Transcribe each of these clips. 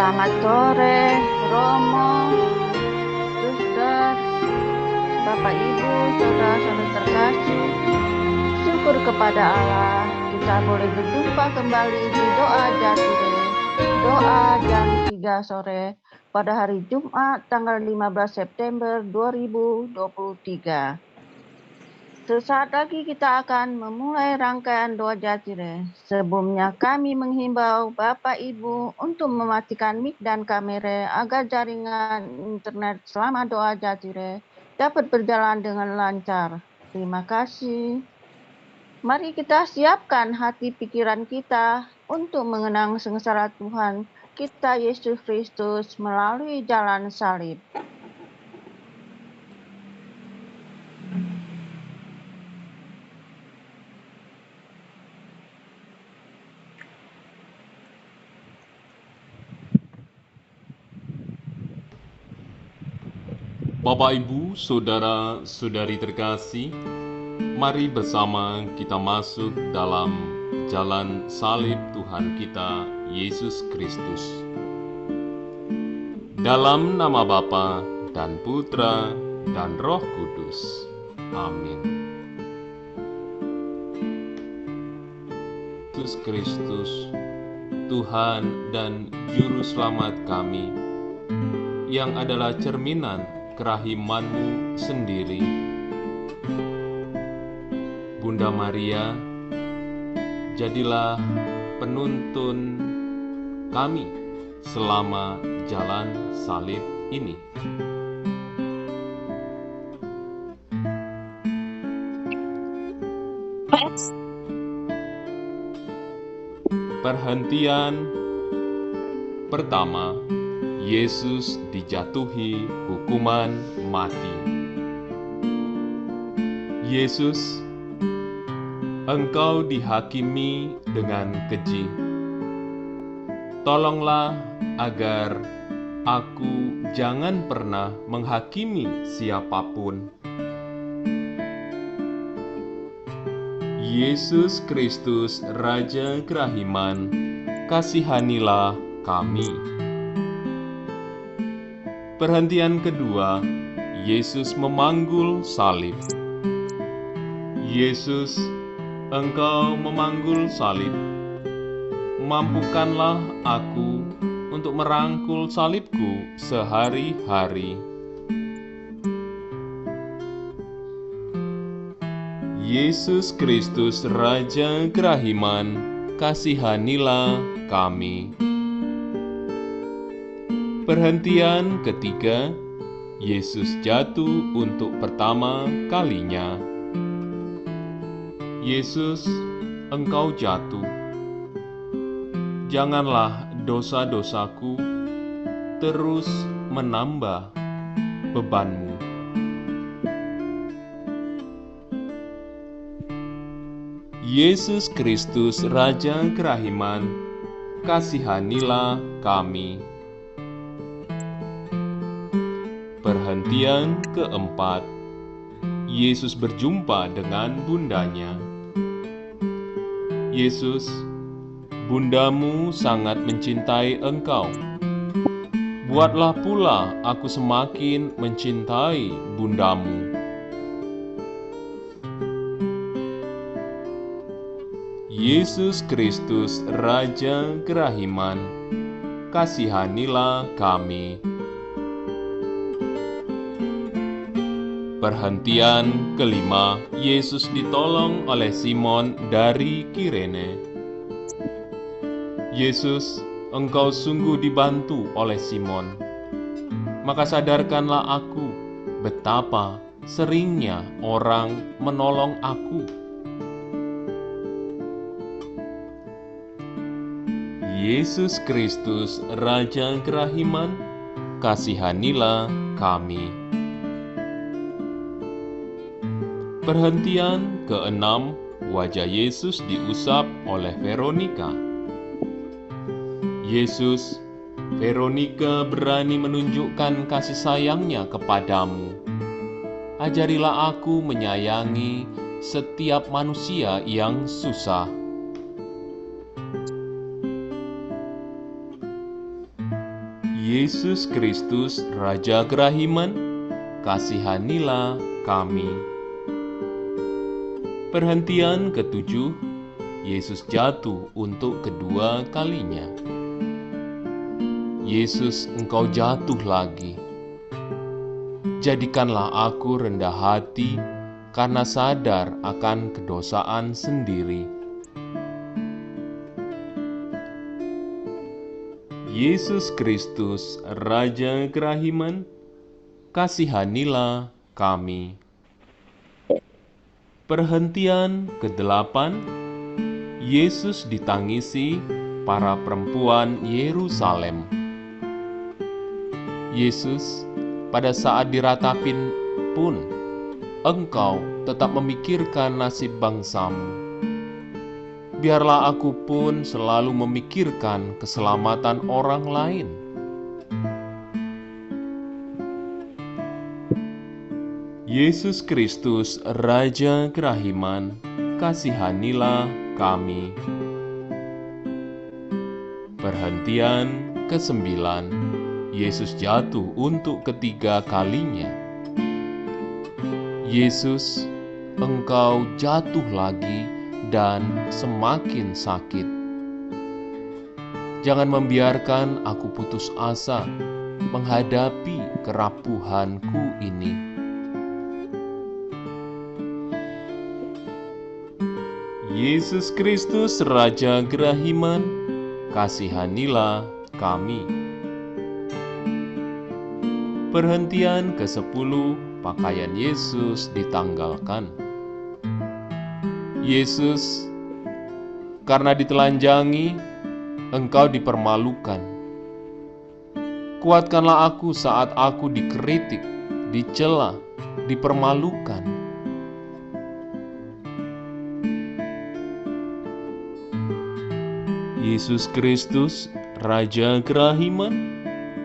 Selamat sore, Romo, Suster, Bapak Ibu, saudara-saudara terkasih. Syukur kepada Allah, kita boleh berjumpa kembali di doa Jatire, doa jam 3 sore pada hari Jumat tanggal 15 September 2023. Sesaat lagi kita akan memulai rangkaian doa Jatire. Sebelumnya kami menghimbau Bapak Ibu untuk mematikan mic dan kamera agar jaringan internet selama doa Jatire dapat berjalan dengan lancar. Terima kasih. Mari kita siapkan hati pikiran kita untuk mengenang sengsara Tuhan kita Yesus Kristus melalui jalan salib. Bapak, Ibu, Saudara-saudari terkasih, mari bersama kita masuk dalam jalan salib Tuhan kita, Yesus Kristus. Dalam nama Bapa dan Putra dan Roh Kudus. Amin. Yesus Kristus, Tuhan dan Juru Selamat kami, yang adalah cerminan kerahiman-Mu sendiri. Bunda Maria, jadilah penuntun kami selama jalan salib ini. Perhentian pertama, Yesus dijatuhi hukuman mati. Yesus, Engkau dihakimi dengan keji. Tolonglah agar aku jangan pernah menghakimi siapapun. Yesus Kristus, Raja Kerahiman, kasihanilah kami. Perhentian kedua, Yesus memanggul salib. Yesus, Engkau memanggul salib. Mampukanlah aku untuk merangkul salibku sehari-hari. Yesus Kristus Raja Kerahiman, kasihanilah kami. Perhentian ketiga, Yesus jatuh untuk pertama kalinya. Yesus, Engkau jatuh. Janganlah dosa-dosaku terus menambah bebanmu. Yesus Kristus Raja Kerahiman, kasihanilah kami. Perhentian keempat, Yesus berjumpa dengan bundanya. Yesus, bundamu sangat mencintai engkau. Buatlah pula aku semakin mencintai bundamu. Yesus Kristus Raja Kerahiman, kasihanilah kami. Perhentian kelima, Yesus ditolong oleh Simon dari Kirene. Yesus, Engkau sungguh dibantu oleh Simon. Maka sadarkanlah aku betapa seringnya orang menolong aku. Yesus Kristus Raja Kerahiman, kasihanilah kami. Perhentian keenam, wajah Yesus diusap oleh Veronika. Yesus, Veronika berani menunjukkan kasih sayangnya kepadamu. Ajarilah aku menyayangi setiap manusia yang susah. Yesus Kristus Raja Kerahiman, kasihanilah kami. Perhentian ketujuh, Yesus jatuh untuk kedua kalinya. Yesus, Engkau jatuh lagi. Jadikanlah aku rendah hati karena sadar akan kedosaan sendiri. Yesus Kristus Raja Kerahiman, kasihanilah kami. Perhentian ke-8, Yesus ditangisi para perempuan Yerusalem. Yesus, pada saat diratapin pun, Engkau tetap memikirkan nasib bangsamu. Biarlah aku pun selalu memikirkan keselamatan orang lain. Yesus Kristus Raja Kerahiman, kasihanilah kami. Perhentian ke-9, Yesus jatuh untuk ketiga kalinya. Yesus, Engkau jatuh lagi dan semakin sakit. Jangan membiarkan aku putus asa menghadapi kerapuhanku ini. Yesus Kristus Raja Kerahiman, kasihanilah kami. Perhentian ke-10, pakaian Yesus ditanggalkan. Yesus, karena ditelanjangi, Engkau dipermalukan. Kuatkanlah aku saat aku dikritik, dicela, dipermalukan. Yesus Kristus, Raja Kerahiman,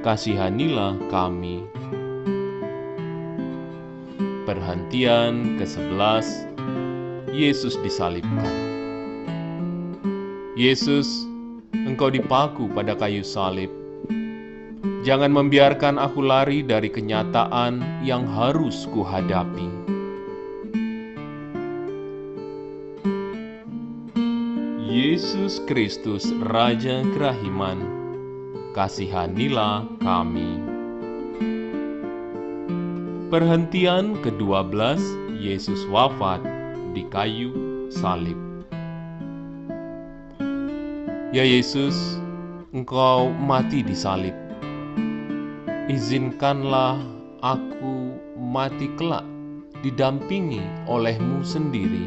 kasihanilah kami. Perhentian ke-11, Yesus disalibkan. Yesus, Engkau dipaku pada kayu salib. Jangan membiarkan aku lari dari kenyataan yang harus kuhadapi. Yesus Kristus, Raja Kerahiman, kasihanilah kami. Perhentian ke-12, Yesus wafat di kayu salib. Ya Yesus, Engkau mati di salib. Izinkanlah aku mati kelak didampingi oleh-Mu sendiri.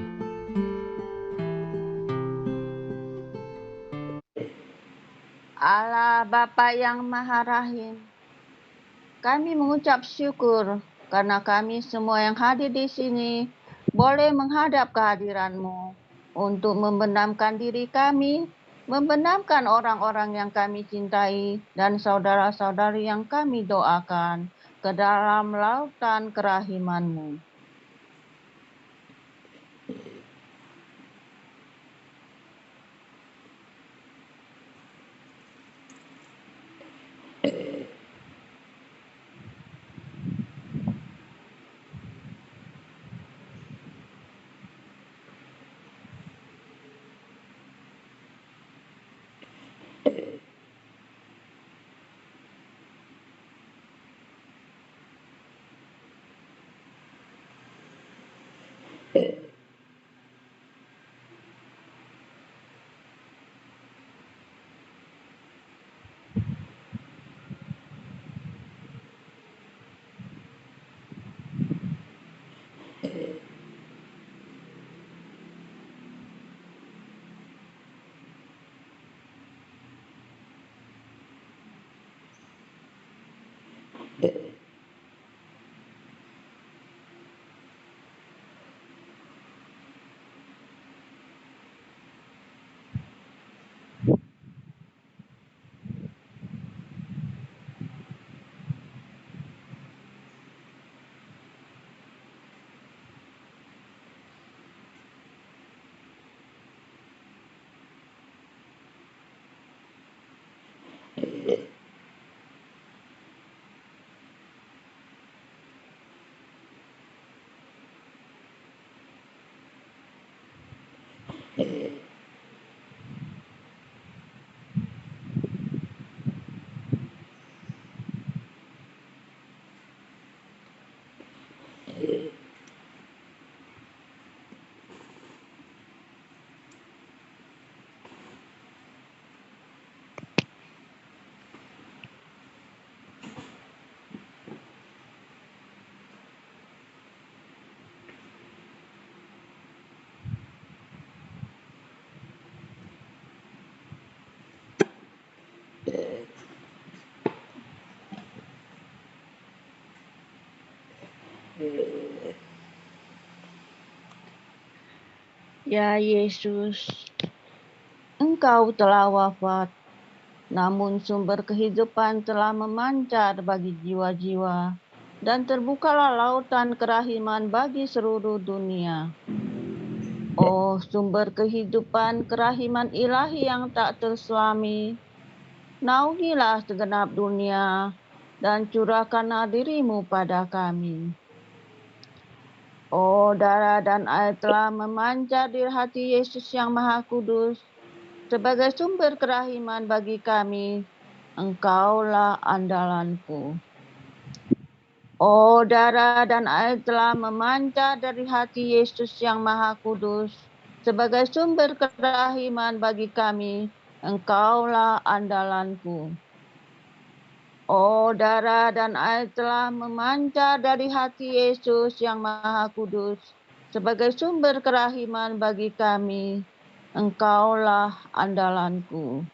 Allah Bapa yang Maha Rahim, kami mengucap syukur karena kami semua yang hadir di sini boleh menghadap kehadiran-Mu untuk membenamkan diri kami, membenamkan orang-orang yang kami cintai dan saudara-saudari yang kami doakan ke dalam lautan kerahiman-Mu. Ya Yesus, Engkau telah wafat, namun sumber kehidupan telah memancar bagi jiwa-jiwa, dan terbukalah lautan kerahiman bagi seluruh dunia. Oh, sumber kehidupan kerahiman ilahi yang tak terselami, naungilah segenap dunia, dan curahkanlah diri-Mu pada kami. Oh, darah dan air telah memancar di hati Yesus yang Maha Kudus, sebagai sumber kerahiman bagi kami. Engkaulah andalanku. Oh, darah dan air telah memancar dari hati Yesus yang Maha Kudus, sebagai sumber kerahiman bagi kami. Engkaulah andalanku. Oh, darah dan air telah memancar dari hati Yesus yang Maha Kudus, sebagai sumber kerahiman bagi kami. Engkaulah andalanku.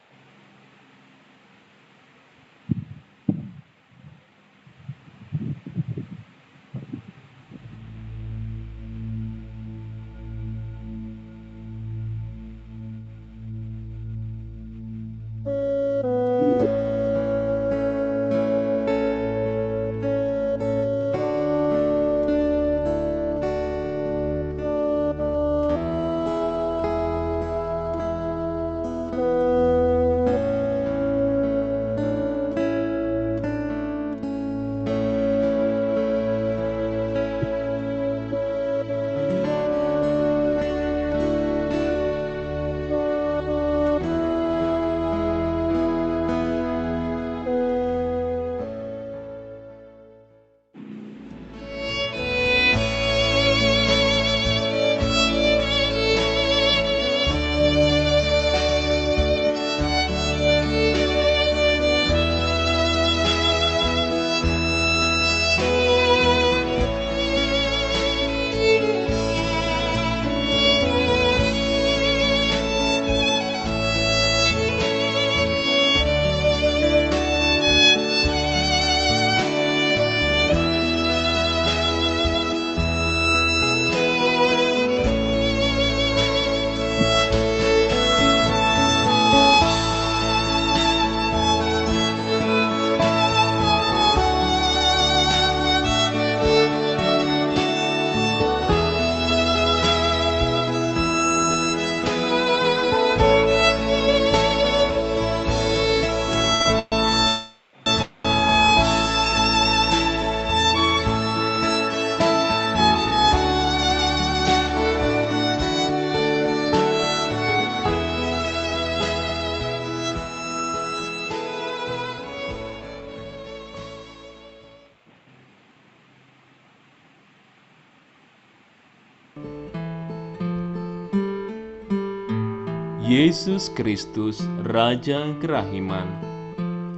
Yesus Kristus, Raja kerahiman,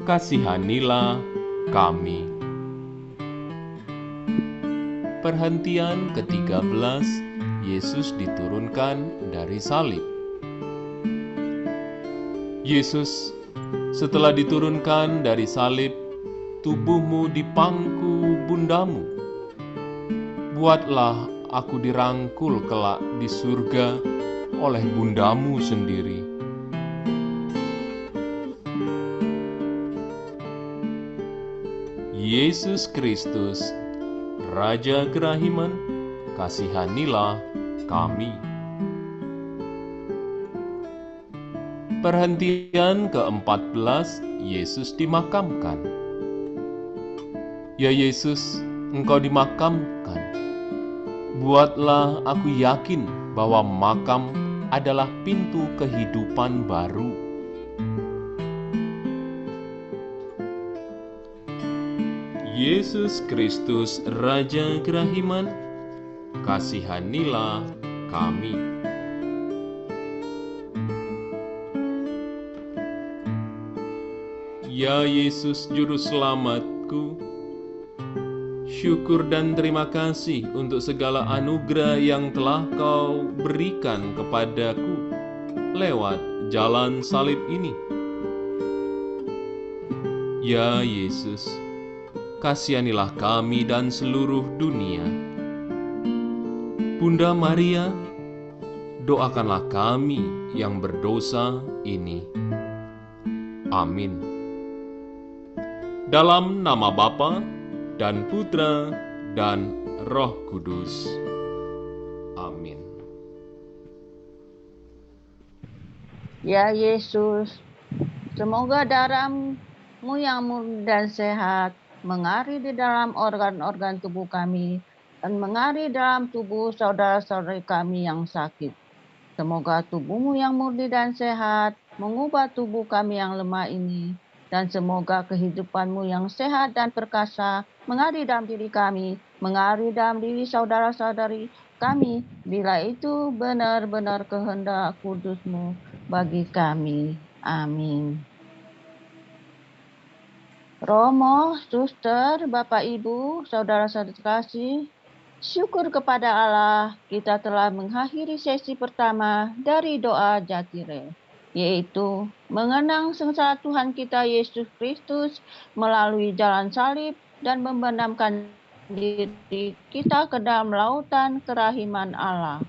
kasihanilah kami. Perhentian ke-13, Yesus diturunkan dari salib. Yesus, setelah diturunkan dari salib, tubuhmu dipangku bundamu. Buatlah aku dirangkul kelak di surga oleh bundamu sendiri. Yesus Kristus, Raja kerahiman, kasihanilah kami. Perhentian ke-14, Yesus dimakamkan. Ya Yesus, Engkau dimakamkan. Buatlah aku yakin bahwa makam adalah pintu kehidupan baru. Yesus Kristus, Raja kerahiman, kasihanilah kami. Ya Yesus, Juru Selamatku, syukur dan terima kasih untuk segala anugerah yang telah Kau berikan kepadaku lewat jalan salib ini. Ya Yesus, kasihanilah kami dan seluruh dunia. Bunda Maria, doakanlah kami yang berdosa ini. Amin. Dalam nama Bapa dan Putra dan Roh Kudus. Amin. Ya Yesus, semoga darah-Mu yang murni dan sehat mengalir di dalam organ-organ tubuh kami dan mengalir dalam tubuh saudara-saudari kami yang sakit. Semoga tubuh-Mu yang murni dan sehat mengubah tubuh kami yang lemah ini, dan semoga kehidupan-Mu yang sehat dan perkasa mengalir dalam diri kami, mengalir dalam diri saudara-saudari kami, bila itu benar-benar kehendak kudus-Mu bagi kami. Amin. Romo, suster, Bapak Ibu, saudara-saudara kasih, syukur kepada Allah, kita telah mengakhiri sesi pertama dari doa Jatire, yaitu mengenang sengsara Tuhan kita Yesus Kristus melalui jalan salib dan membenamkan diri kita ke dalam lautan kerahiman Allah.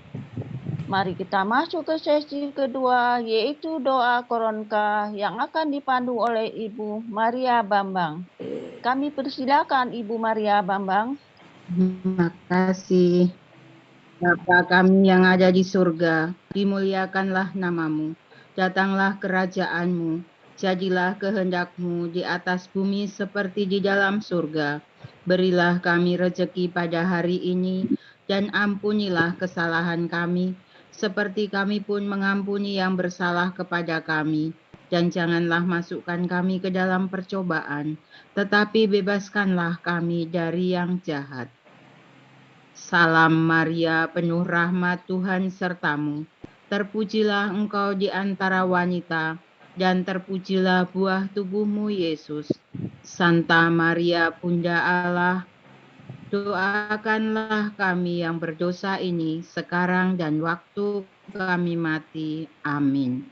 Mari kita masuk ke sesi kedua, yaitu doa Koronka yang akan dipandu oleh Ibu Maria Bambang. Kami persilakan Ibu Maria Bambang. Terima kasih. Bapa kami yang ada di surga, dimuliakanlah nama-Mu. Datanglah kerajaan-Mu, jadilah kehendak-Mu di atas bumi seperti di dalam surga. Berilah kami rezeki pada hari ini, dan ampunilah kesalahan kami, seperti kami pun mengampuni yang bersalah kepada kami. Dan janganlah masukkan kami ke dalam percobaan, tetapi bebaskanlah kami dari yang jahat. Salam Maria, penuh rahmat, Tuhan sertamu. Terpujilah engkau di antara wanita, dan terpujilah buah tubuhmu, Yesus. Santa Maria, Bunda Allah, doakanlah kami yang berdosa ini, sekarang dan waktu kami mati. Amin.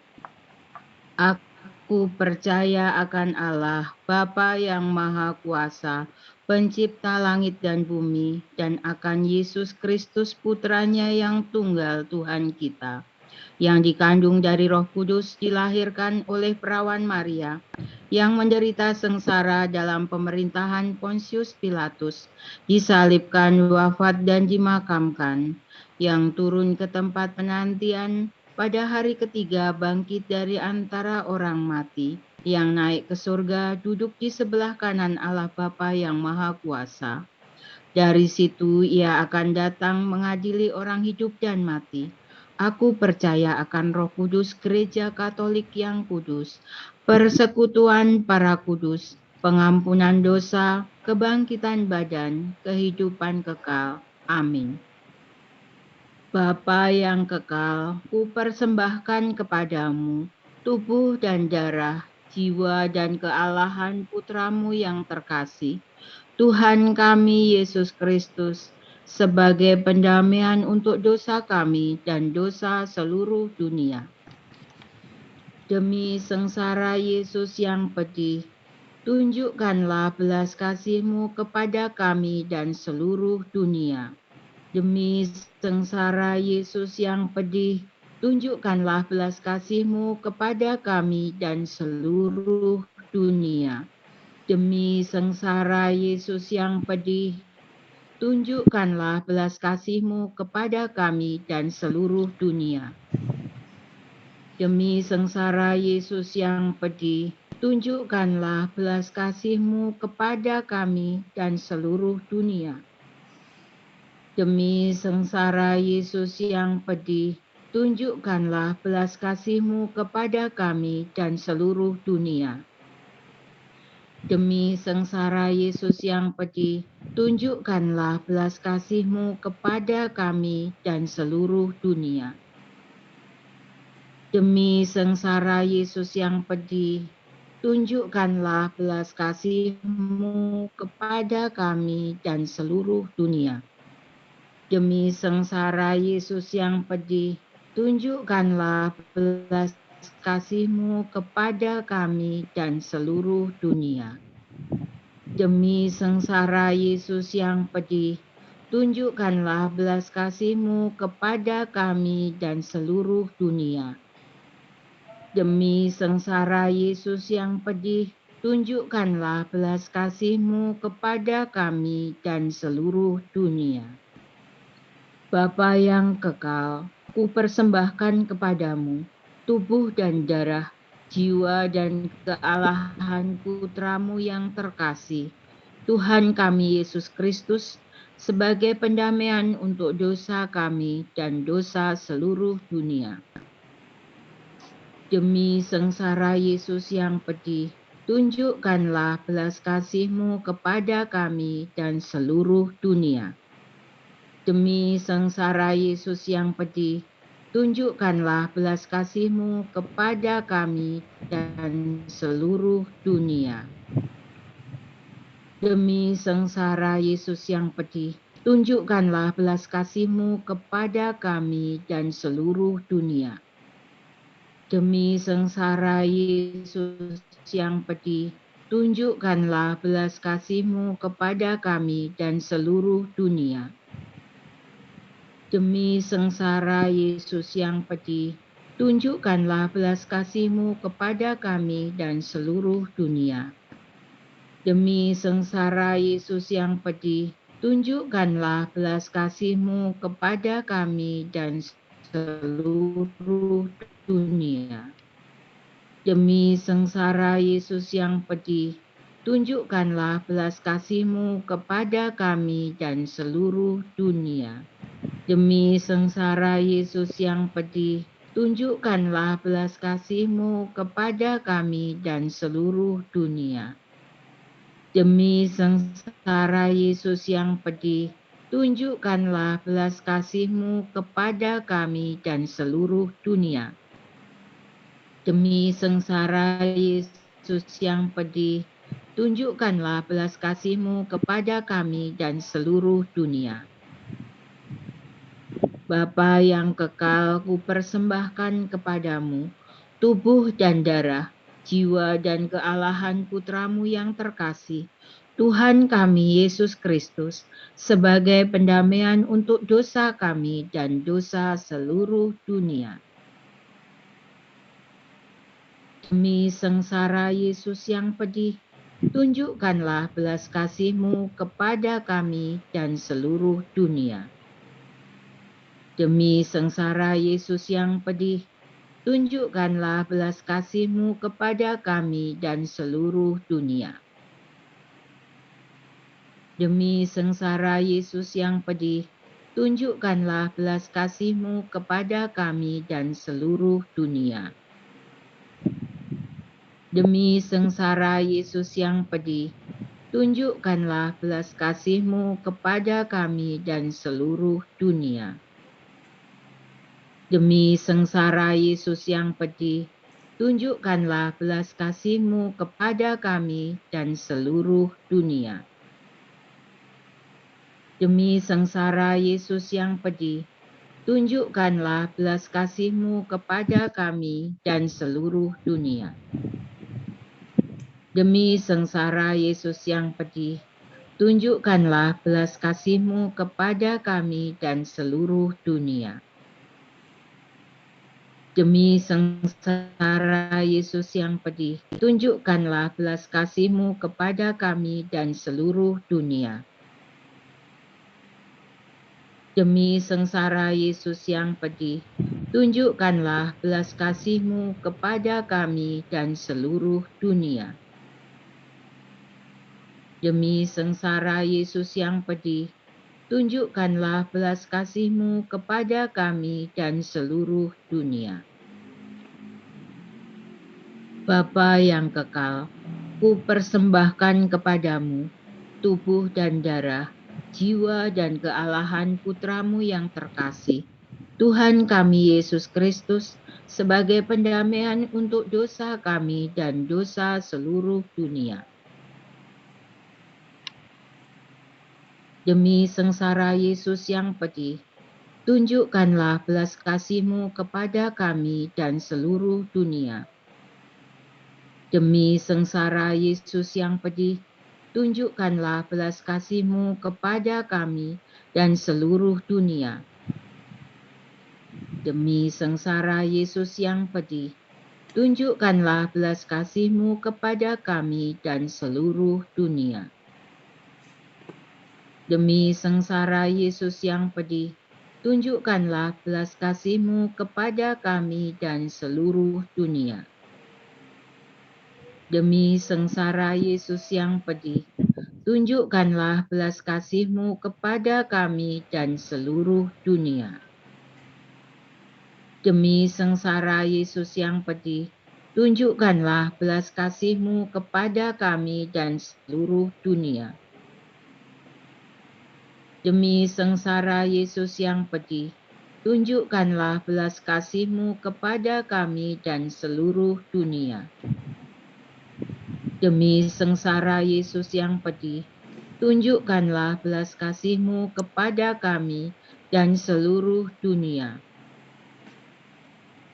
Aku percaya akan Allah, Bapa yang Maha Kuasa, Pencipta langit dan bumi, dan akan Yesus Kristus Putranya yang tunggal Tuhan kita, yang dikandung dari Roh Kudus, dilahirkan oleh perawan Maria, yang menderita sengsara dalam pemerintahan Pontius Pilatus, disalibkan, wafat dan dimakamkan, yang turun ke tempat penantian, pada hari ketiga bangkit dari antara orang mati, yang naik ke surga, duduk di sebelah kanan Allah Bapa yang Maha Kuasa. Dari situ Ia akan datang mengadili orang hidup dan mati. Aku percaya akan Roh Kudus, Gereja Katolik yang kudus, persekutuan para kudus, pengampunan dosa, kebangkitan badan, kehidupan kekal. Amin. Bapa yang kekal, kupersembahkan kepadamu tubuh dan darah, jiwa dan kealahan putramu yang terkasih, Tuhan kami Yesus Kristus, sebagai pendamaian untuk dosa kami dan dosa seluruh dunia. Demi sengsara Yesus yang pedih, tunjukkanlah belas kasih-Mu kepada kami dan seluruh dunia. Demi sengsara Yesus yang pedih, tunjukkanlah belas kasih-Mu kepada kami dan seluruh dunia. Demi sengsara Yesus yang pedih, tunjukkanlah belas kasih-Mu kepada kami dan seluruh dunia. Demi sengsara Yesus yang pedih, tunjukkanlah belas kasih-Mu kepada kami dan seluruh dunia. Demi sengsara Yesus yang pedih, tunjukkanlah belas kasih-Mu kepada kami dan seluruh dunia. Demi sengsara Yesus yang pedih, tunjukkanlah belas kasih-Mu kepada kami dan seluruh dunia. Demi sengsara Yesus yang pedih, tunjukkanlah belas kasih-Mu kepada kami dan seluruh dunia. Demi sengsara Yesus yang pedih, tunjukkanlah belas kasih-Mu kepada kami dan seluruh dunia. Demi sengsara Yesus yang pedih, tunjukkanlah belas kasih-Mu kepada kami dan seluruh dunia. Demi sengsara Yesus yang pedih, tunjukkanlah belas kasih-Mu kepada kami dan seluruh dunia. Bapa yang kekal, kupersembahkan kepadamu tubuh dan darah, jiwa dan kealahan putramu yang terkasih, Tuhan kami Yesus Kristus, sebagai pendamaian untuk dosa kami dan dosa seluruh dunia. Demi sengsara Yesus yang pedih, tunjukkanlah belas kasih-Mu kepada kami dan seluruh dunia. Demi sengsara Yesus yang pedih, tunjukkanlah belas kasih-Mu kepada kami dan seluruh dunia. Demi sengsara Yesus yang pedih, tunjukkanlah belas kasih-Mu kepada kami dan seluruh dunia. Demi sengsara Yesus yang pedih, tunjukkanlah belas kasih-Mu kepada kami dan seluruh dunia. Demi sengsara Yesus yang pedih, tunjukkanlah belas kasih-Mu kepada kami dan seluruh dunia. Demi sengsara Yesus yang pedih, tunjukkanlah belas kasih-Mu kepada kami dan seluruh dunia. Demi sengsara Yesus yang pedih, tunjukkanlah belas kasih-Mu kepada kami dan seluruh dunia. Demi sengsara Yesus yang pedih, tunjukkanlah belas kasih-Mu kepada kami dan seluruh dunia. Demi sengsara Yesus yang pedih, tunjukkanlah belas kasih-Mu kepada kami dan seluruh dunia. Demi sengsara Yesus yang pedih, tunjukkanlah belas kasih-Mu kepada kami dan seluruh dunia. Bapa yang kekal, kupersembahkan kepadamu tubuh dan darah, jiwa dan kealahan putramu yang terkasih, Tuhan kami Yesus Kristus, sebagai pendamaian untuk dosa kami dan dosa seluruh dunia. Demi sengsara Yesus yang pedih, tunjukkanlah belas kasih-Mu kepada kami dan seluruh dunia. Demi sengsara Yesus yang pedih, tunjukkanlah belas kasih-Mu kepada kami dan seluruh dunia. Demi sengsara Yesus yang pedih, tunjukkanlah belas kasih-Mu kepada kami dan seluruh dunia. Demi sengsara Yesus yang pedih, tunjukkanlah belas kasih-Mu kepada kami dan seluruh dunia. Demi sengsara Yesus yang pedih, tunjukkanlah belas kasih-Mu kepada kami dan seluruh dunia. Demi sengsara Yesus yang pedih, tunjukkanlah belas kasih-Mu kepada kami dan seluruh dunia. Demi sengsara Yesus yang pedih, tunjukkanlah belas kasih-Mu kepada kami dan seluruh dunia. Demi sengsara Yesus yang pedih, tunjukkanlah belas kasih-Mu kepada kami dan seluruh dunia. Demi sengsara Yesus yang pedih, tunjukkanlah belas kasih-Mu kepada kami dan seluruh dunia. Demi sengsara Yesus yang pedih, tunjukkanlah belas kasih-Mu kepada kami dan seluruh dunia. Bapa yang kekal, ku persembahkan kepadamu tubuh dan darah, jiwa dan kealahan Putramu yang terkasih, Tuhan kami Yesus Kristus, sebagai pendamaian untuk dosa kami dan dosa seluruh dunia. Demi sengsara Yesus yang pedih, tunjukkanlah belas kasih-Mu kepada kami dan seluruh dunia. Demi sengsara Yesus yang pedih, tunjukkanlah belas kasih-Mu kepada kami dan seluruh dunia. Demi sengsara Yesus yang pedih, tunjukkanlah belas kasih-Mu kepada kami dan seluruh dunia. Demi sengsara Yesus yang pedih, tunjukkanlah belas kasih-Mu kepada kami dan seluruh dunia. Demi sengsara Yesus yang pedih, tunjukkanlah belas kasih-Mu kepada kami dan seluruh dunia. Demi sengsara Yesus yang pedih, tunjukkanlah belas kasih-Mu kepada kami dan seluruh dunia. Demi sengsara Yesus yang pedih, tunjukkanlah belas kasih-Mu kepada kami dan seluruh dunia. Demi sengsara Yesus yang pedih, tunjukkanlah belas kasih-Mu kepada kami dan seluruh dunia.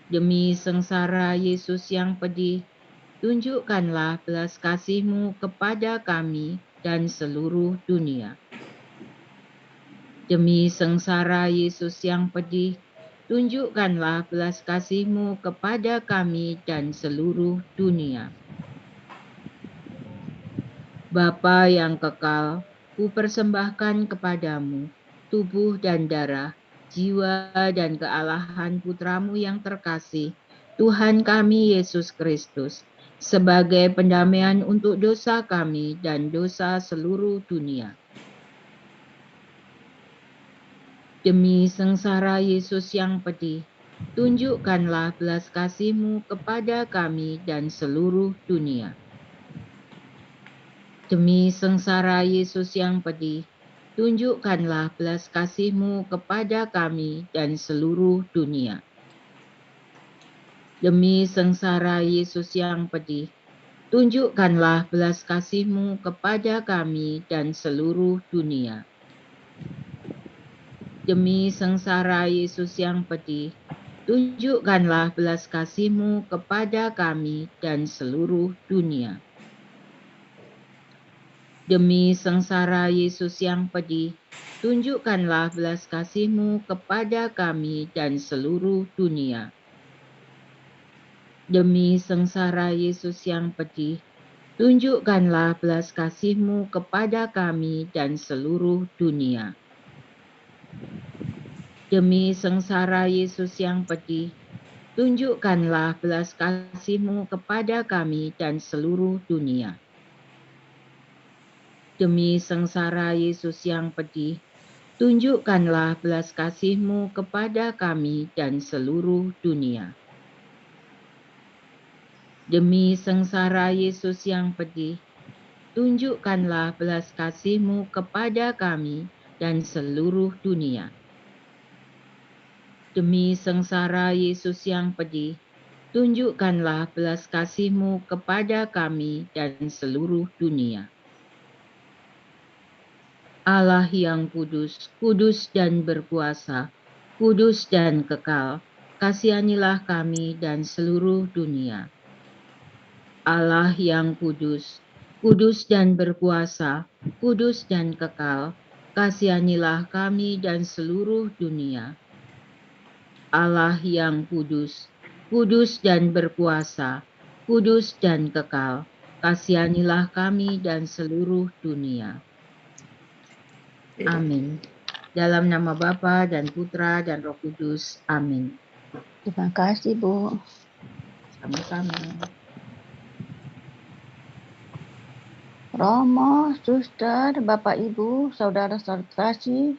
Demi sengsara Yesus yang pedih, tunjukkanlah belas kasih-Mu kepada kami dan seluruh dunia. Demi sengsara Yesus yang pedih, tunjukkanlah belas kasih-Mu kepada kami dan seluruh dunia. Bapa yang kekal, ku persembahkan kepadamu tubuh dan darah, jiwa dan kealahan Putramu yang terkasih, Tuhan kami Yesus Kristus, sebagai pendamaian untuk dosa kami dan dosa seluruh dunia. Demi sengsara Yesus yang pedih, tunjukkanlah belas kasih-Mu kepada kami dan seluruh dunia. Demi sengsara Yesus yang pedih, tunjukkanlah belas kasih-Mu kepada kami dan seluruh dunia. Demi sengsara Yesus yang pedih, tunjukkanlah belas kasih-Mu kepada kami dan seluruh dunia. Demi sengsara Yesus yang pedih, tunjukkanlah belas kasih-Mu kepada kami dan seluruh dunia. Demi sengsara Yesus yang pedih, tunjukkanlah belas kasih-Mu kepada kami dan seluruh dunia. Demi sengsara Yesus yang pedih, tunjukkanlah belas kasih-Mu kepada kami dan seluruh dunia. Demi sengsara Yesus yang pedih, tunjukkanlah belas kasih-Mu kepada kami dan seluruh dunia. Demi sengsara Yesus yang pedih, tunjukkanlah belas kasih-Mu kepada kami dan seluruh dunia. Demi sengsara Yesus yang pedih, tunjukkanlah belas kasih-Mu kepada kami dan seluruh dunia. demi sengsara Yesus yang pedih, tunjukkanlah belas kasih-Mu kepada kami dan seluruh dunia. Allah yang kudus, kudus dan berkuasa, kudus dan kekal, kasihanilah kami dan seluruh dunia. Allah yang kudus, kudus dan berkuasa, kudus dan kekal, kasihanilah kami dan seluruh dunia. Allah yang kudus, kudus dan berkuasa, kudus dan kekal, kasihanilah kami dan seluruh dunia. Amin. Dalam nama Bapa dan Putra dan Roh Kudus. Amin. Terima kasih, Bu. Sama-sama. Romo, suster, Bapak, Ibu, saudara terkasih.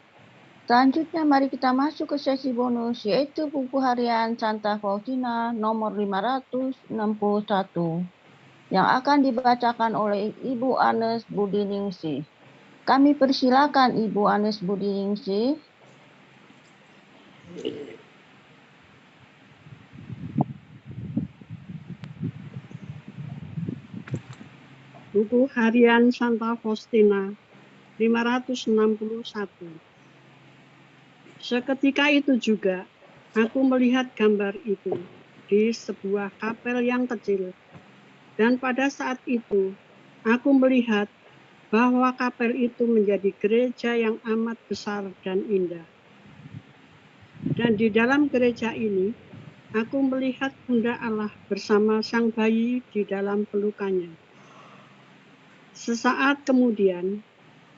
Selanjutnya mari kita masuk ke sesi bonus, yaitu buku harian Santa Faustina nomor 561 yang akan dibacakan oleh Ibu Anes Budiningsih. Kami persilakan Ibu Anes Budiningsih. Buku harian Santa Faustina 561. Seketika itu juga aku melihat gambar itu di sebuah kapel yang kecil, dan pada saat itu aku melihat bahwa kapel itu menjadi gereja yang amat besar dan indah. Dan di dalam gereja ini aku melihat Bunda Allah bersama sang bayi di dalam pelukannya. Sesaat kemudian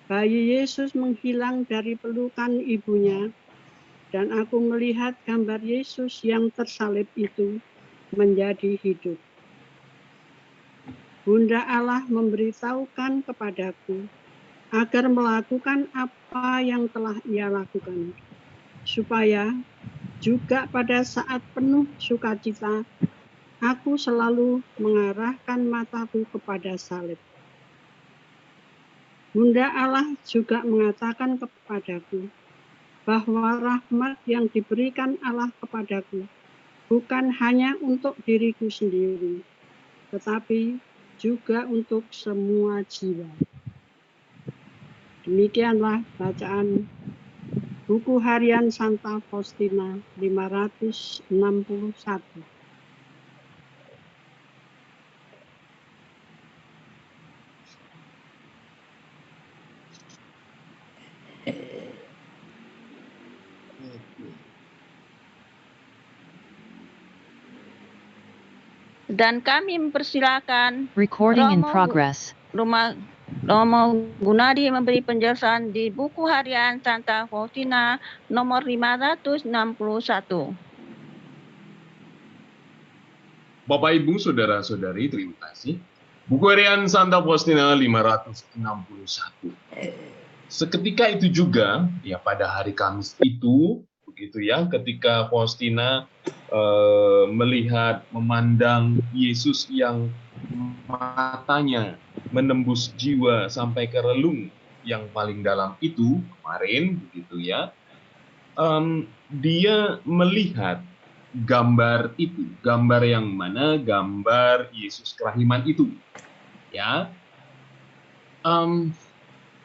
bayi Yesus menghilang dari pelukan ibunya, dan aku melihat gambar Yesus yang tersalib itu menjadi hidup. Bunda Allah memberitahukan kepadaku agar melakukan apa yang telah Ia lakukan, supaya juga pada saat penuh sukacita, aku selalu mengarahkan mataku kepada salib. Bunda Allah juga mengatakan kepadaku bahwa rahmat yang diberikan Allah kepadaku bukan hanya untuk diriku sendiri, tetapi juga untuk semua jiwa. Demikianlah bacaan buku harian Santa Faustina 561. Dan kami mempersilakan Recording in Romo progress. Romo Gunadi memberi penjelasan di buku harian Santa Faustina nomor 561. Bapak, Ibu, Saudara-saudari, terima kasih. Buku harian Santa Faustina 561. Seketika itu juga, ya pada hari Kamis itu, begitu ya, ketika Faustina memandang Yesus yang matanya menembus jiwa sampai ke relung yang paling dalam itu, kemarin, begitu ya, dia melihat gambar itu, gambar yang mana? Gambar Yesus kerahiman itu, ya.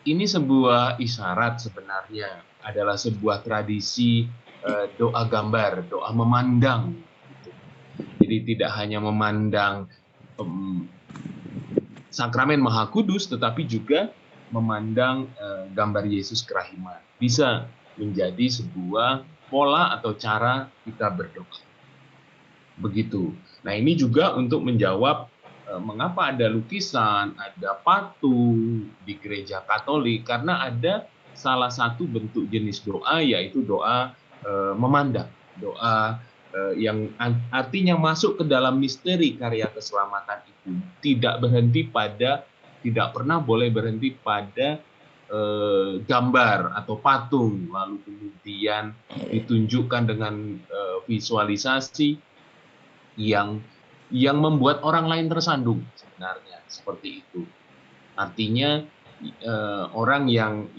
Ini sebuah isyarat sebenarnya, adalah sebuah tradisi doa gambar, doa memandang. Jadi tidak hanya memandang sakramen Maha Kudus, tetapi juga memandang gambar Yesus kerahiman. Bisa menjadi sebuah pola atau cara kita berdoa. Begitu. Nah, ini juga untuk menjawab mengapa ada lukisan, ada patung di gereja Katolik, karena ada salah satu bentuk jenis doa, yaitu doa memandang, doa yang artinya masuk ke dalam misteri karya keselamatan itu, tidak pernah boleh berhenti pada gambar atau patung, lalu kemudian ditunjukkan dengan visualisasi yang membuat orang lain tersandung, sebenarnya seperti itu. Artinya orang yang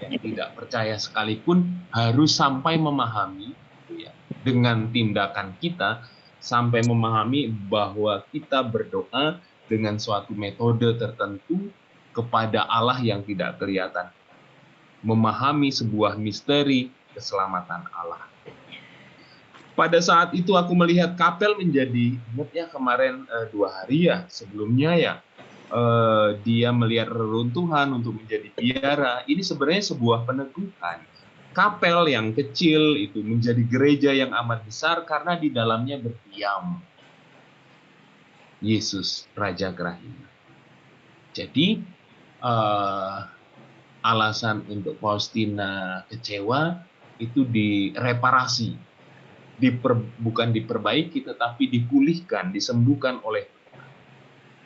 tidak percaya sekalipun harus sampai memahami, gitu ya, dengan tindakan kita sampai memahami bahwa kita berdoa dengan suatu metode tertentu kepada Allah yang tidak kelihatan. Memahami sebuah misteri keselamatan Allah. Pada saat itu aku melihat kapel menjadi, ingat ya kemarin 2 hari ya sebelumnya ya, dia melihat reruntuhan untuk menjadi biara. Ini sebenarnya sebuah peneguhan. Kapel yang kecil itu menjadi gereja yang amat besar karena di dalamnya berdiam Yesus Raja Kerahiman. Jadi alasan untuk Faustina kecewa itu direparasi, bukan diperbaiki tetapi dipulihkan, disembuhkan oleh Tuhan.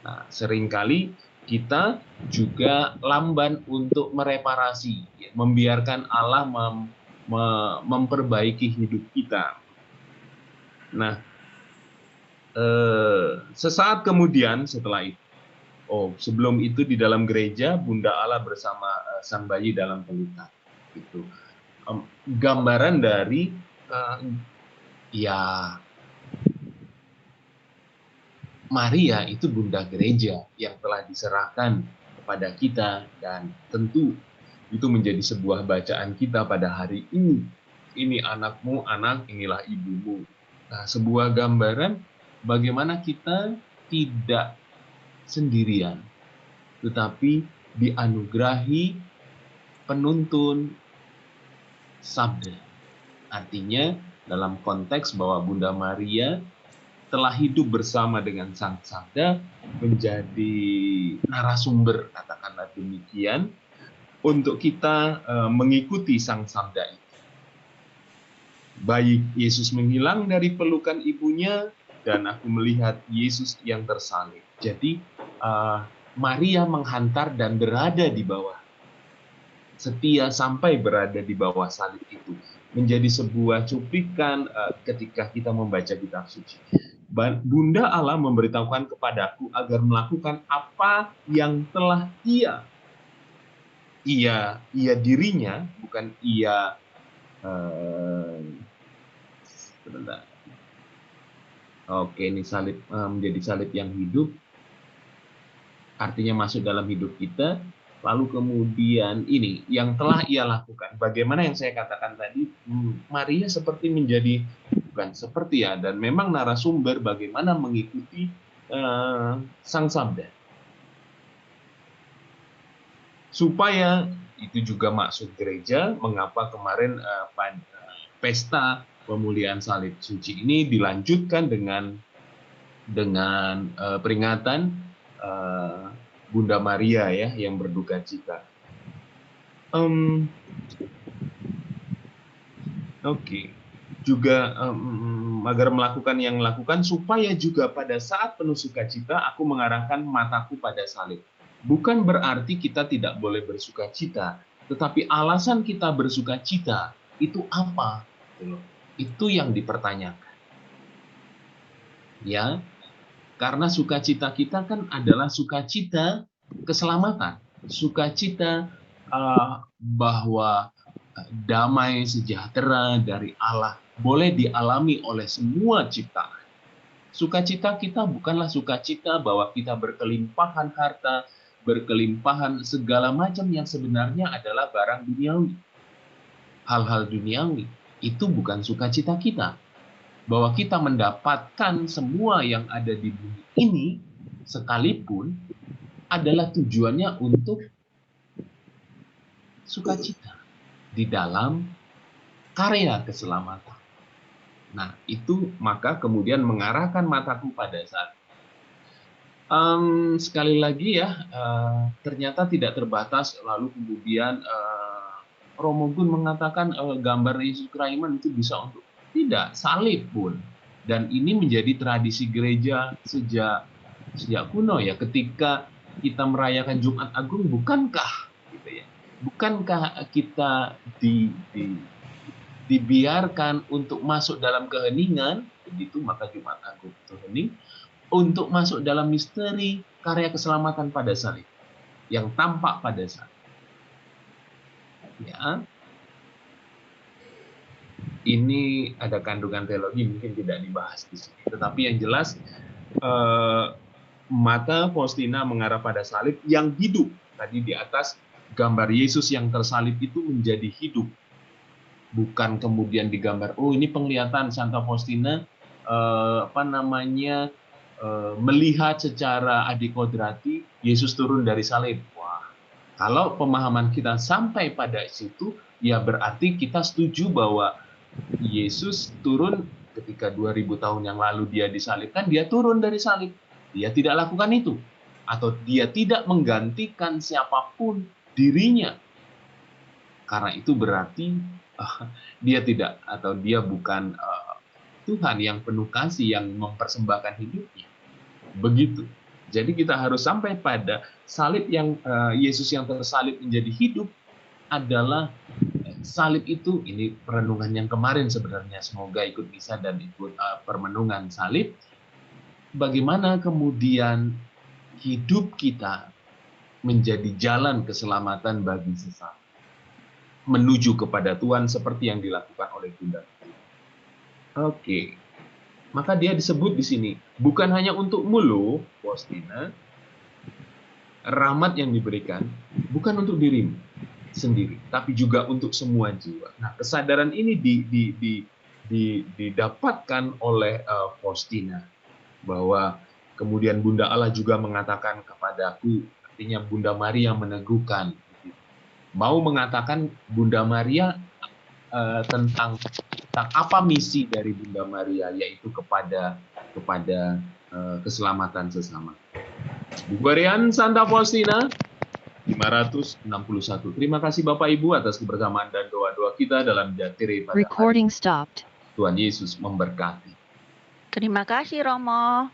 Nah, seringkali kita juga lamban untuk mereparasi, membiarkan Allah memperbaiki hidup kita. Nah, sesaat kemudian setelah itu, sebelum itu di dalam gereja Bunda Allah bersama sang bayi dalam pelukan. Itu gambaran dari Maria itu bunda gereja yang telah diserahkan kepada kita, dan tentu itu menjadi sebuah bacaan kita pada hari ini. Ini anakmu, anak, inilah ibumu. Nah, sebuah gambaran bagaimana kita tidak sendirian, tetapi dianugerahi penuntun sabda. Artinya dalam konteks bahwa Bunda Maria telah hidup bersama dengan Sang Sabda, menjadi narasumber, katakanlah demikian, untuk kita mengikuti Sang Sabda itu. Bayi Yesus menghilang dari pelukan ibunya, dan aku melihat Yesus yang tersalib. Jadi Maria menghantar dan berada di bawah, setia sampai berada di bawah salib itu. Menjadi sebuah cuplikan ketika kita membaca kitab suci. Bunda Allah memberitahukan kepadaku agar melakukan apa yang telah ia dirinya, bukan ia sebentar. Oke, ini salib menjadi salib yang hidup, artinya masuk dalam hidup kita. Lalu kemudian ini yang telah ia lakukan. Bagaimana yang saya katakan tadi, Maria seperti menjadi, bukan seperti ya, dan memang narasumber bagaimana mengikuti Sang Sabda. Supaya itu juga masuk gereja, mengapa kemarin pada pesta pemulihan salib suci ini dilanjutkan dengan peringatan Bunda Maria ya yang berduka cita. Juga agar melakukan yang lakukan, supaya juga pada saat penuh sukacita aku mengarahkan mataku pada salib. Bukan berarti kita tidak boleh bersukacita, tetapi alasan kita bersukacita itu apa? Itu yang dipertanyakan. Ya, karena sukacita kita kan adalah sukacita keselamatan, sukacita bahwa damai sejahtera dari Allah boleh dialami oleh semua ciptaan. Sukacita kita bukanlah sukacita bahwa kita berkelimpahan harta, berkelimpahan segala macam yang sebenarnya adalah barang duniawi. Hal-hal duniawi itu bukan sukacita kita. Bahwa kita mendapatkan semua yang ada di bumi ini sekalipun adalah tujuannya untuk sukacita di dalam karya keselamatan. Nah, itu maka kemudian mengarahkan mataku pada saat sekali lagi ya, ternyata tidak terbatas lalu kemudian Romo Gun mengatakan gambar Yesus Kerahiman itu bisa untuk tidak, salib pun. Dan ini menjadi tradisi gereja sejak kuno ya, ketika kita merayakan Jumat Agung, bukankah gitu ya, bukankah kita dibiarkan untuk masuk dalam keheningan, begitu maka Jumat Agung itu hening, untuk masuk dalam misteri karya keselamatan pada salib yang tampak pada salib. Ya. ini ada kandungan teologi, mungkin tidak dibahas di sini. Tetapi yang jelas mata Faustina mengarah pada salib yang hidup. Tadi di atas gambar Yesus yang tersalib itu menjadi hidup. Bukan kemudian digambar, oh ini penglihatan Santa Faustina melihat secara adikodrati Yesus turun dari salib. Wah, kalau pemahaman kita sampai pada situ, ya berarti kita setuju bahwa Yesus turun ketika 2000 tahun yang lalu dia disalibkan, dia turun dari salib. Dia tidak lakukan itu. Atau dia tidak menggantikan siapapun dirinya. Karena itu berarti dia tidak, atau dia bukan Tuhan yang penuh kasih, yang mempersembahkan hidupnya. Begitu. Jadi kita harus sampai pada salib yang Yesus yang tersalib menjadi hidup adalah salib itu. Ini perenungan yang kemarin sebenarnya, semoga ikut misa dan ikut permenungan salib. Bagaimana kemudian hidup kita menjadi jalan keselamatan bagi sesama, menuju kepada Tuhan seperti yang dilakukan oleh Bunda. Oke. Maka dia disebut di sini bukan hanya untukmu loh, Faustina. Rahmat yang diberikan bukan untuk dirimu sendiri, tapi juga untuk semua jiwa. Nah, kesadaran ini didapatkan oleh Faustina, bahwa kemudian Bunda Allah juga mengatakan kepadaku, artinya Bunda Maria meneguhkan, mau mengatakan Bunda Maria tentang apa misi dari Bunda Maria, yaitu kepada keselamatan sesama. Bugarian Santa Faustina 561. Terima kasih Bapak Ibu atas kebersamaan dan doa-doa kita dalam Jatire pada Recording hari. stopped. Tuhan Yesus memberkati. Terima kasih Romo.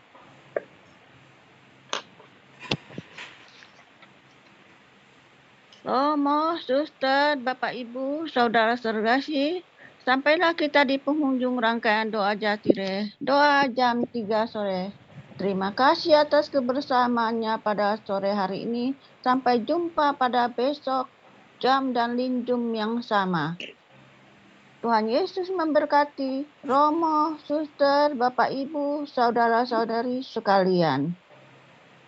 Romo, Suster, Bapak Ibu, Saudara terkasih, sampailah kita di penghujung rangkaian doa Jatire, doa jam 3 sore. Terima kasih atas kebersamaannya pada sore hari ini. Sampai jumpa pada besok, jam dan linjum yang sama. Tuhan Yesus memberkati Romo, Suster, Bapak Ibu, Saudara-saudari sekalian.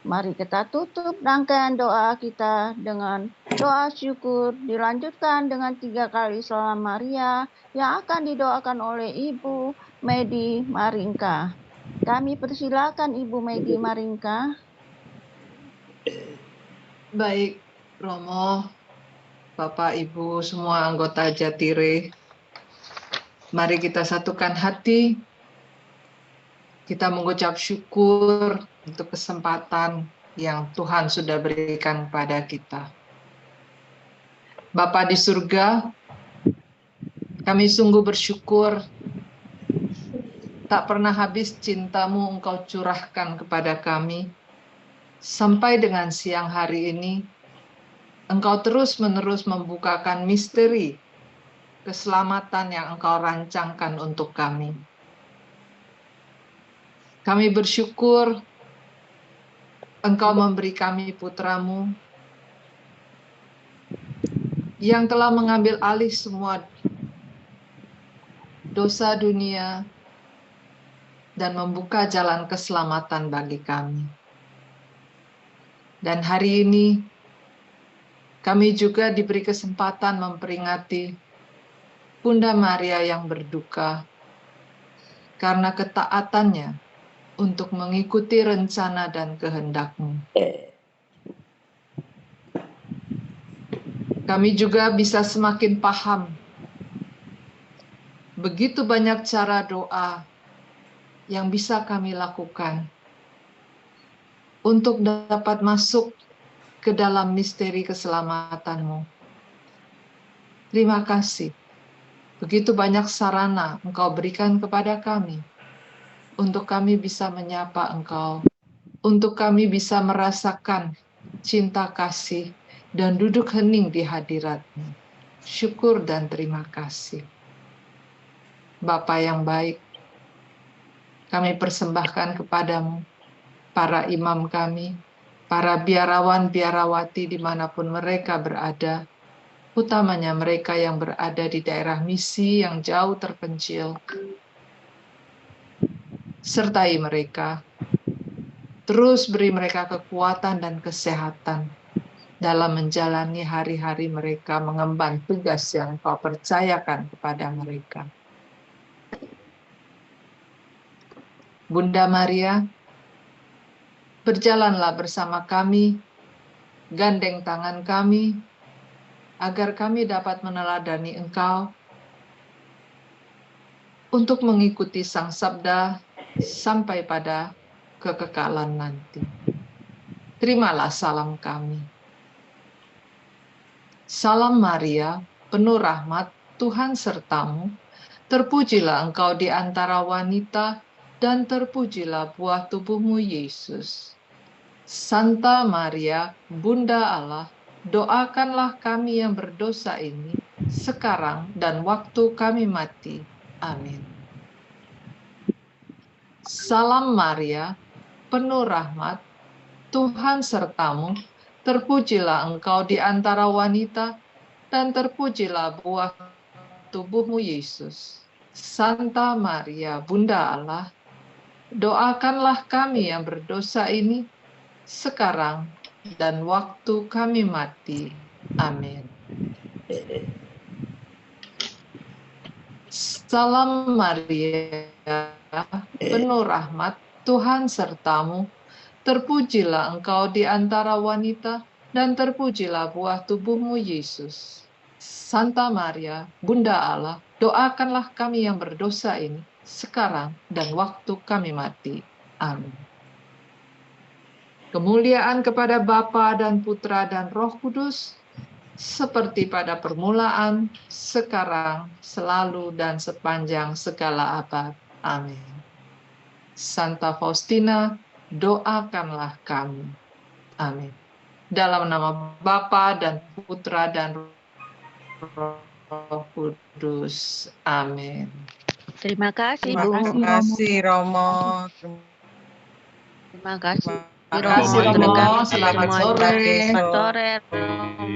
Mari kita tutup rangkaian doa kita dengan doa syukur, dilanjutkan dengan 3 kali Salam Maria yang akan didoakan oleh Ibu Medi Maringka. Kami persilakan Ibu Medi Maringka. Baik, Romo, Bapak, Ibu, semua anggota Jatire, mari kita satukan hati, kita mengucap syukur untuk kesempatan yang Tuhan sudah berikan pada kita. Bapa di surga, kami sungguh bersyukur tak pernah habis cinta-Mu Engkau curahkan kepada kami. Sampai dengan siang hari ini, Engkau terus-menerus membukakan misteri keselamatan yang Engkau rancangkan untuk kami. Kami bersyukur Engkau memberi kami putra-Mu yang telah mengambil alih semua dosa dunia dan membuka jalan keselamatan bagi kami. Dan hari ini kami juga diberi kesempatan memperingati Bunda Maria yang berduka karena ketaatannya untuk mengikuti rencana dan kehendak-Mu. Kami juga bisa semakin paham begitu banyak cara doa yang bisa kami lakukan untuk dapat masuk ke dalam misteri keselamatan-Mu. Terima kasih. Begitu banyak sarana Engkau berikan kepada kami, untuk kami bisa menyapa Engkau, untuk kami bisa merasakan cinta kasih dan duduk hening di hadirat-Mu. Syukur dan terima kasih. Bapa yang baik, kami persembahkan kepadamu para imam kami, para biarawan-biarawati dimanapun mereka berada, utamanya mereka yang berada di daerah misi yang jauh terpencil. Sertai mereka, terus beri mereka kekuatan dan kesehatan dalam menjalani hari-hari mereka mengemban tugas yang Kau percayakan kepada mereka. Bunda Maria, berjalanlah bersama kami, gandeng tangan kami, agar kami dapat meneladani Engkau untuk mengikuti Sang Sabda sampai pada kekekalan nanti. Terimalah salam kami. Salam Maria, penuh rahmat, Tuhan sertamu, terpujilah Engkau di antara wanita, dan terpujilah buah tubuhmu, Yesus. Santa Maria, Bunda Allah, doakanlah kami yang berdosa ini, sekarang dan waktu kami mati. Amin. Salam Maria, penuh rahmat, Tuhan sertamu, terpujilah Engkau di antara wanita, dan terpujilah buah tubuhmu, Yesus. Santa Maria, Bunda Allah, doakanlah kami yang berdosa ini, sekarang dan waktu kami mati. Amin. Salam Maria, penuh rahmat, Tuhan sertamu, terpujilah Engkau di antara wanita, dan terpujilah buah tubuhmu, Yesus. Santa Maria, Bunda Allah, doakanlah kami yang berdosa ini, sekarang dan waktu kami mati. Amin. Kemuliaan kepada Bapa dan Putra dan Roh Kudus, seperti pada permulaan, sekarang, selalu, dan sepanjang segala abad. Amin. Santa Faustina, doakanlah kami. Amin. Dalam nama Bapa dan Putra dan Roh Kudus. Amin. Terima kasih, Terima Bu. kasih Romo. Terima kasih, Terima kasih, Romo. Romo. Selamat Selamat sore. Selamat sore.